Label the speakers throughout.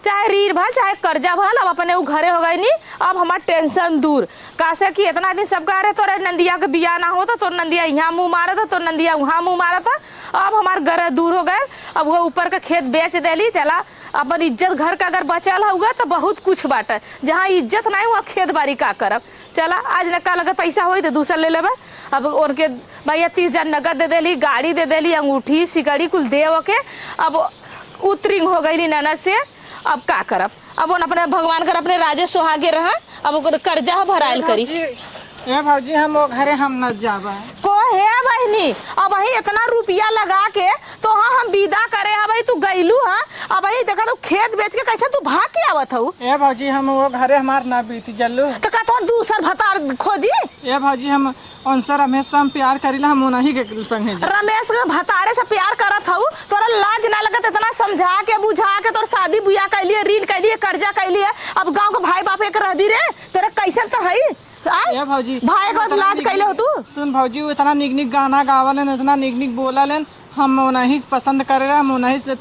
Speaker 1: चाहे रीढ़ भल चाहे कर्जा भल, अब अपने वो घरे हो गई नी। अब हमार टेंशन दूर कासे कि इतना दिन सब कह रहे तोरे नंदिया के बिया ना होता, तो नंदिया यहाँ मुँह मारा था, तो नंदिया वहाँ मुँह मारा था। अब हमार घर दूर हो गए। अब वो ऊपर का खेत बेच देली, चला अपन इज्जत घर का अगर बचल होगा तो बहुत कुछ बाटे। जहाँ इज्जत नहीं वहाँ खेत बाड़ी का करब। चला आज न कल अगर पैसा हो तो दूसरा ले लेबे। अब उनके भैया 30,000 नगद दे देली, गाड़ी दे देली, अंगूठी सिकड़ी कुल दे के अब उतरिंग हो गई ननद से। अब का करब, अब उन अपने भगवान कर अपने राजे सुहागे रहा। अब ओकर कर्जा भराइल करी।
Speaker 2: ए भौजी हम वो घरे हम न जाबा
Speaker 1: को है बहनी, अब वही इतना रुपया लगा के तो हाँ हम विदा करे। हाँ भाई तू गईलू है, अब वही देखा तू खेत बेच के कैसे तू भाग के आवत हूँ।
Speaker 2: ए भौजी हम वो घरे हमार ना बीती जल्लू
Speaker 1: तो का तो दूसर भतार खोजी।
Speaker 2: ए भौजी हम उनसे रमेश से हम प्यार करीला, हम उन्हीं के संगे जा।
Speaker 1: रमेश के भतारे से प्यार करत हूँ, तोरा लाज ना लगत इतना समझा के बुझा के तोर शादी बुया कैलिए, रील कैलिए, कर्जा कैलिए। अब गाँव के भाई बाप एक रहबी रे तोरे कैसे तो है
Speaker 2: ए भौजी
Speaker 1: भाई को लाज कैले हो तू।
Speaker 2: सुन भौजी वो इतना निक निक गाना गावलन, इतना निक निक बोललन, हम उन्हीं पसंद करे रहे, हम उन्हीं से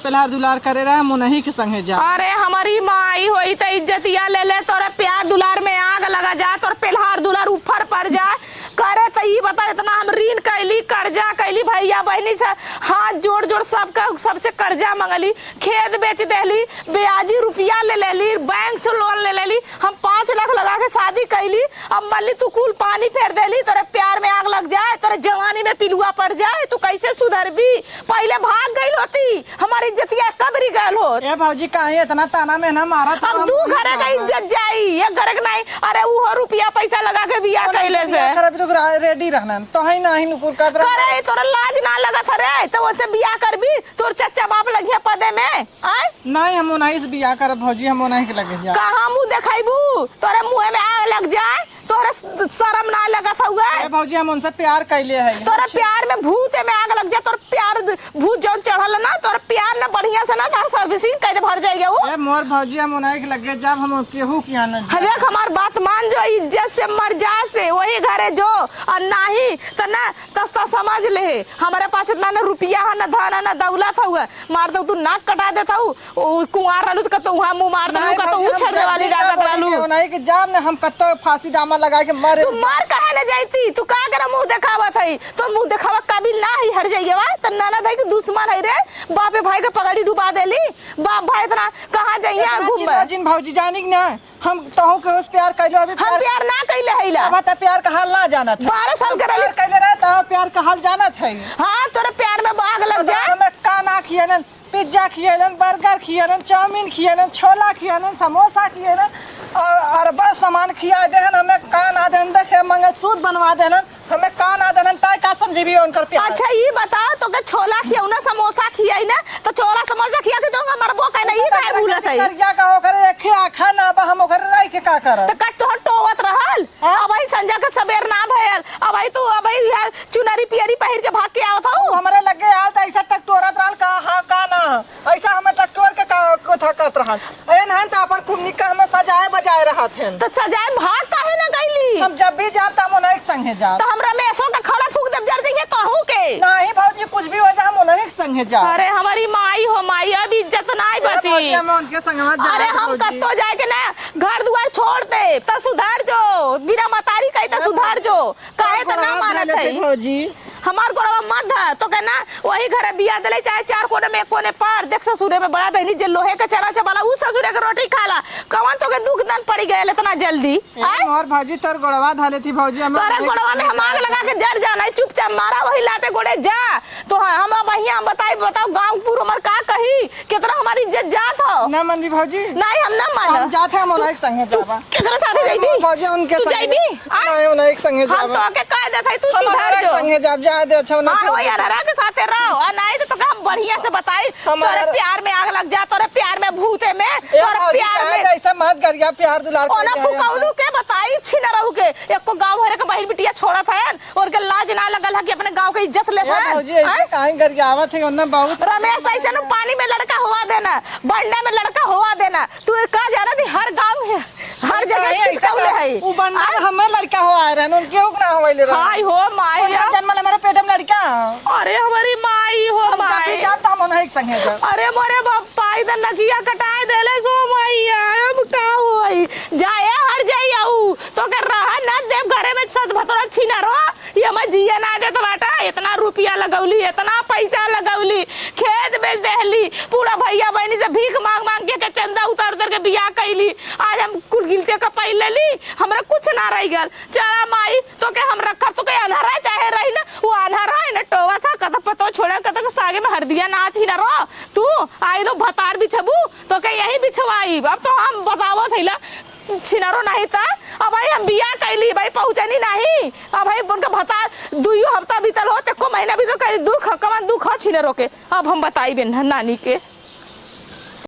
Speaker 2: प्यार दुलार करे रहे, हम उन्हीं के संगे जा।
Speaker 1: अरे हमारी माई होई तो इज्जतिया ले ले, तोरे प्यार दुलार में आग लगा जाए, तोर प्यार दुलार ऊपर पड़ जाए करे तो ये बता इतना हम ऋण कैली, कर्जा कैली, भैया बहनी से हाथ जोड़ जोड़ सबसे कर्जा मंगली, खेत बेच देली, ब्याजी रुपया ले लेली, बैंक से लोन ले लेली, हम 5 लाख लगा के शादी कैली। अब मल्ली तू कुल पानी फेर देली, तोरे प्यार में आग लग जाए, तोरे जवानी में पिलुआ पड़ जाए, तू कैसे सुधरबी। पहले भाग गई होती, हमारी इज्जतिया कब री गल हो।
Speaker 2: ए भौजी काहे इतना ताना में ना मारा।
Speaker 1: अब दू घरे का इज्जत जाई, एक घरे नहीं। अरे वो रुपया पैसा लगा के बिया कैले से
Speaker 2: रेडी रहना तो है ना ही नुकुर का
Speaker 1: करे। तोरा लाज ना लगत रे तो उससे बिया करबी, तोर चच्चा बाप लगिया पदे में आय
Speaker 2: नहीं। हम उन्हीं से बिया करब भौजी, हम उन्हीं के लगे जा।
Speaker 1: कहां मुंह देखाइबू, तोरे मुंह में आग लग जाए, तोरे शर्म ना लगत हुआ।
Speaker 2: ए भौजी हम उनसे प्यार कैले है।
Speaker 1: तोरे प्यार में भूत में आग लग जाए, तोर प्यार भूत जो चढ़ल ना, तोर प्यार ना बढ़िया से ना तार सर्विसिंग कैसे भर जाएगा वो।
Speaker 2: ए मोर भौजी हम उन्हीं के लगे जब हम केहू किया ना।
Speaker 1: देख हमार बात मान, जो इज्जत से मर जा से वही घरे जो, और नहीं तो ना तस्ता समझ ले हमारे पास इतना ना रुपया है ना धन है ना दौलत हुआ। मार दो तू नाक कटा देता हूँ, कुंवार रहलू तो कतो वहाँ मुंह मार दू, कतो ऊ छड़ने वाली डाकत रहलू।
Speaker 2: उन्हीं के जाम ने हम कतो फांसी दामा लगा के मारे।
Speaker 1: तू मार काहे ले जाती, तू का करे मुंह दिखावत है, तो मुंह दिखावा काबिल ना ही हर जाइए बा। त नाना भाई के दुश्मन है रे, बापे भाई के पगड़ी डुबा देली, बाप भाई इतना कहां जाइए घूमबे।
Speaker 2: जिन भौजी जानी ना हम तहु के उस प्यार कैलो, अभी
Speaker 1: हम प्यार ना कैले हैला।
Speaker 2: अब त प्यार का हाल ना जानत है।
Speaker 1: 12 साल के रहली
Speaker 2: कैले रहे त प्यार का हाल जानत है।
Speaker 1: हां तोरे प्यार में आग लग जाए।
Speaker 2: हमें काना खियलन, पिज्जा खियलन, बर्गर खियलन, चाउमीन खियलन, छोला खियलन, समोसा खियलन और बस सामान खिया देहन। हमें कान आदन देखे मंगलसूत्र बनवा देहन, हमें कान आदन ताय का समझिबी उनकर प्यार।
Speaker 1: अच्छा ये बता तो के छोला खियाऊ ना समोसा खियाई ना, तो छोला समोसा खिया के दोंगा मरबो का नहीं काहे भूलत है।
Speaker 2: क्या कहो करे एक आखा ना बा हम ओकर रह के का कर।
Speaker 1: तो कट तो टोवत रहल। अब भाई संजा के सबेर ना भयल, अब भाई तू अब भाई चुनरी पियरी पहिर के भाग के आवत हूं।
Speaker 2: हमरे लगे आल त ऐसा टकटोरत रहल का हां का ना, ऐसा हम टकटोर के का कोथा करत रहल। एन हन त अपन खूब निका हम सजाए बजाए रहत हन।
Speaker 1: तो सजाए भाग काहे ना गईली।
Speaker 2: हम जब भी जाब त हम उन्हीं संगे जाब।
Speaker 1: तो हम रमेशों का खड़ा फूक देब जर देंगे तहू के।
Speaker 2: नहीं भौजी कुछ भी हो जा हम उन्हीं संगे जाब।
Speaker 1: अरे हमारी माई हो माई, अब इज्जत नहीं बची।
Speaker 2: हम उनके संगे मत जा।
Speaker 1: अरे हम कत्तो जाए के ना घर दुआर छोड़ दे तो सुधार जो, बिना मतारी कही तो सुधार जो, काहे तो ना मानत है
Speaker 2: भौजी।
Speaker 1: हमार गोड़वा मत है तो कहना वही घर बिया दले, चाहे 4 कोने में 1 कोने पर। देख ससुरे में बड़ा बहनी जे लोहे के चरा चबाला उ ससुरे के रोटी खाला, कवन तो के दुख दन पड़ी गए इतना जल्दी।
Speaker 2: और भौजी तोर गोड़वा धाले थी भौजी, हम
Speaker 1: तोरे गोड़वा में हम आग लगा के जड़ जाना, चुपचाप मारा वही लाते गोड़े जा। तो हम भैया बताओ गांव पूरा हमर का कही, कितना हमारी इज्जत जात हो।
Speaker 2: ना मनबी भौजी,
Speaker 1: नहीं हम ना मान,
Speaker 2: हम जात है हम उन्हीं संगे जाबा।
Speaker 1: केकरा साथे जाईबी
Speaker 2: भौजी उनके
Speaker 1: तू
Speaker 2: संगे
Speaker 1: जाईबी।
Speaker 2: नहीं उन्हीं संगे जाबा।
Speaker 1: हम तो के कह देत है तू
Speaker 2: हम
Speaker 1: सुधार
Speaker 2: उन्हीं
Speaker 1: जो
Speaker 2: संगे जाब जा दे। अच्छा ना
Speaker 1: हां यार हरा के साथे रहो, और नहीं तो हम बढ़िया से बताई तोरे प्यार में आग लग जा, तोरे प्यार में भूते में, तोरे प्यार में
Speaker 2: ऐसा मत करिया प्यार दुलार
Speaker 1: ओना फुकाउलू के बताई छिन रहू के। एको गांव भरे के बहिन बिटिया छोड़त है और के लाज ना लगल है कि अपने गांव के इज्जत ले है।
Speaker 2: भौजी ऐसे काहे करिया आवत है ओना बहुत।
Speaker 1: रमेश ऐसे न पानी में लड़का हुआ देना, बंडा में लड़का हुआ देना। तू का जाना थी हर गांव में हर जगह छिटकौले है
Speaker 2: उ बंदा हमें लड़का हो आए रहन उनके हुक ना होइले रह
Speaker 1: हाय हो माई
Speaker 2: उनका जन्म ले मेरे पेट में लड़का
Speaker 1: अरे हमारी माई हो
Speaker 2: हम
Speaker 1: माई
Speaker 2: काफी जाता मन है संगे जा
Speaker 1: अरे मोरे बापा इधर नकिया कटाए देले सो मैया अब का होई जाए हर जाई आऊ तो कर रहा ना देव घरे में सद भतरा छीना रो ये मैं जिया ना दे तो बेटा इतना रुपया लगौली इतना पैसा लगौली खेत बेच देहली पूरा भैया बहनी से भीख मांग मांग के चंदा उतार उतार के बियाह कैली आज हम कुल गिलटे का पै लेली हमरा कुछ ना रह गल चला माई तो के हम रखब तो के अनहरा चाहे रही ना वो अनहरा है ना टोवा था कत पतो छोड़ा कत के सागे में हरदिया ना थी ना रो तू आई लो भतार बिछबू तो के यही बिछवाई अब तो हम बतावो थैला छिनारो नहीं था अब भाई हम बियाह कैली भाई पहुंचनी नहीं अब भाई उनका भतार 2 हफ्ता बीतल हो ते को महीना बीतल दुख कमान दुख छिनारो के अब हम बताई बेन नानी के